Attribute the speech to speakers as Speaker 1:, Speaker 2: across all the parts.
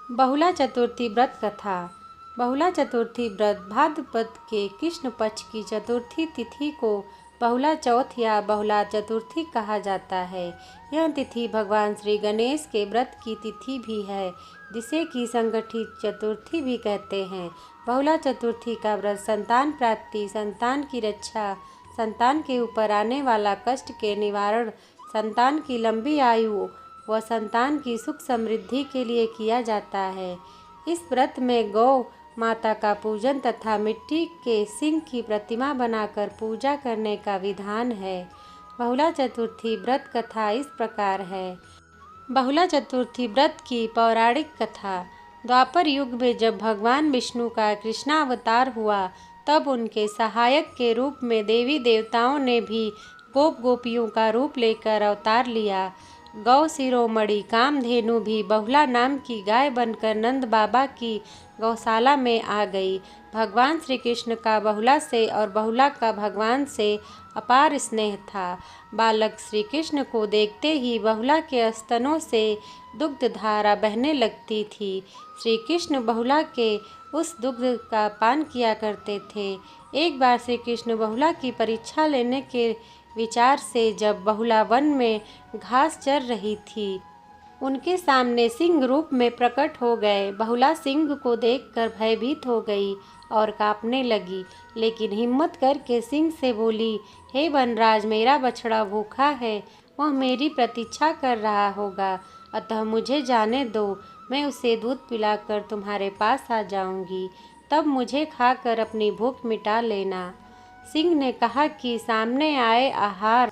Speaker 1: बहुला चतुर्थी व्रत कथा। बहुला चतुर्थी व्रत भाद्रपद के कृष्ण पक्ष की चतुर्थी तिथि को बहुला चौथ या बहुला चतुर्थी कहा जाता है। यह तिथि भगवान श्री गणेश के व्रत की तिथि भी है, जिसे कि संगठित चतुर्थी भी कहते हैं। बहुला चतुर्थी का व्रत संतान प्राप्ति, संतान की रक्षा, संतान के ऊपर आने वाला कष्ट के निवारण, संतान की लंबी आयु व संतान की सुख समृद्धि के लिए किया जाता है। इस व्रत में गौ माता का पूजन तथा मिट्टी के सिंह की प्रतिमा बनाकर पूजा करने का विधान है। बहुला चतुर्थी व्रत कथा इस प्रकार है। बहुला चतुर्थी व्रत की पौराणिक कथा। द्वापर युग में जब भगवान विष्णु का कृष्णावतार हुआ, तब उनके सहायक के रूप में देवी देवताओं ने भी गोप गोपियों का रूप लेकर अवतार लिया। गौ शिरोमणि कामधेनु भी बहुला नाम की गाय बनकर नंद बाबा की गौशाला में आ गई। भगवान श्री कृष्ण का बहुला से और बहुला का भगवान से अपार स्नेह था। बालक श्री कृष्ण को देखते ही बहुला के स्तनों से दुग्ध धारा बहने लगती थी। श्री कृष्ण बहुला के उस दुग्ध का पान किया करते थे। एक बार श्री कृष्ण बहुला की परीक्षा लेने के विचार से जब बहुला वन में घास चर रही थी, उनके सामने सिंह रूप में प्रकट हो गए। बहुला सिंह को देखकर भयभीत हो गई और कांपने लगी, लेकिन हिम्मत करके सिंह से बोली, हे वनराज, मेरा बछड़ा भूखा है, वह मेरी प्रतीक्षा कर रहा होगा, अतः मुझे जाने दो, मैं उसे दूध पिलाकर तुम्हारे पास आ जाऊंगी, तब मुझे खाकर अपनी भूख मिटा लेना। सिंह ने कहा कि सामने आए आहार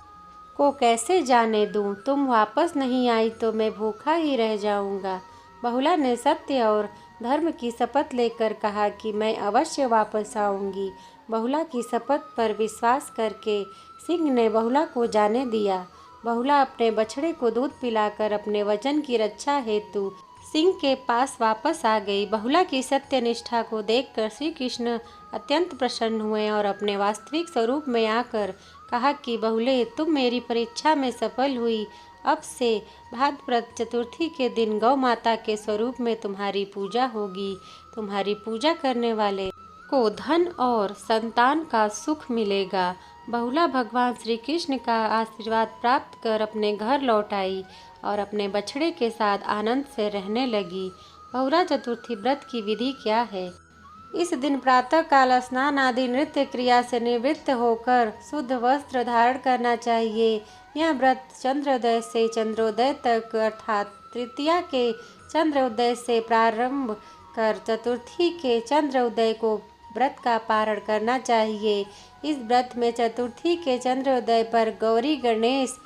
Speaker 1: को कैसे जाने दूं? तुम वापस नहीं आई तो मैं भूखा ही रह जाऊंगा। बहुला ने सत्य और धर्म की शपथ लेकर कहा कि मैं अवश्य वापस आऊंगी। बहुला की शपथ पर विश्वास करके सिंह ने बहुला को जाने दिया। बहुला अपने बछड़े को दूध पिलाकर अपने वचन की रक्षा हेतु सिंह के पास वापस आ गई। बहुला की सत्यनिष्ठा को देखकर श्री कृष्ण अत्यंत प्रसन्न हुए और अपने वास्तविक स्वरूप में आकर कहा कि बहुले, तुम मेरी परीक्षा में सफल हुई। अब से भाद्रपद चतुर्थी के दिन गौ माता के स्वरूप में तुम्हारी पूजा होगी। तुम्हारी पूजा करने वाले को धन और संतान का सुख मिलेगा। बहुला भगवान श्री कृष्ण का आशीर्वाद प्राप्त कर अपने घर लौट आई और अपने बछड़े के साथ आनंद से रहने लगी। बहुला चतुर्थी व्रत की विधि क्या है? इस दिन प्रातः काल स्नान आदि नृत्य क्रिया से निवृत्त होकर शुद्ध वस्त्र धारण करना चाहिए। यह व्रत चंद्रोदय से चंद्रोदय तक अर्थात तृतीया के चंद्रोदय से प्रारंभ कर चतुर्थी के चंद्रोदय को व्रत का पारण करना चाहिए। इस व्रत में चतुर्थी के चंद्रोदय पर गौरी गणेश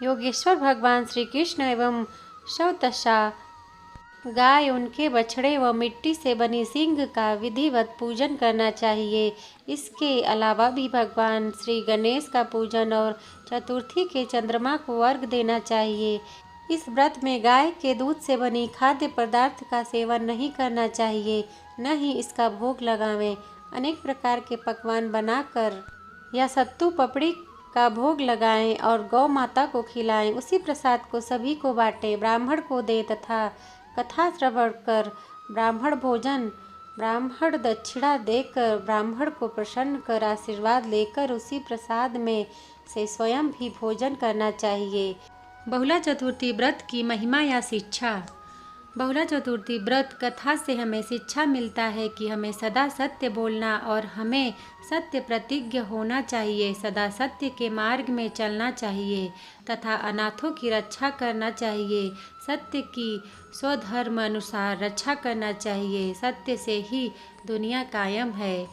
Speaker 1: योगेश्वर भगवान श्री कृष्ण एवं शवतसा गाय, उनके बछड़े व मिट्टी से बनी सिंह का विधिवत पूजन करना चाहिए। इसके अलावा भी भगवान श्री गणेश का पूजन और चतुर्थी के चंद्रमा को अर्घ देना चाहिए। इस व्रत में गाय के दूध से बनी खाद्य पदार्थ का सेवन नहीं करना चाहिए, न ही इसका भोग लगावें। अनेक प्रकार के पकवान बनाकर या सत्तू पपड़ी का भोग लगाएं और गौ माता को खिलाएं। उसी प्रसाद को सभी को बांटें, ब्राह्मण को दें तथा कथा श्रवण कर ब्राह्मण दक्षिणा देकर ब्राह्मण को प्रसन्न कर आशीर्वाद लेकर उसी प्रसाद में से स्वयं भी भोजन करना चाहिए। बहुला चतुर्थी व्रत की महिमा या शिक्षा। बहुला चतुर्थी व्रत कथा से हमें शिक्षा मिलता है कि हमें सदा सत्य बोलना और हमें सत्य प्रतिज्ञ होना चाहिए, सदा सत्य के मार्ग में चलना चाहिए तथा अनाथों की रक्षा करना चाहिए। सत्य की स्वधर्म अनुसार रक्षा करना चाहिए। सत्य से ही दुनिया कायम है।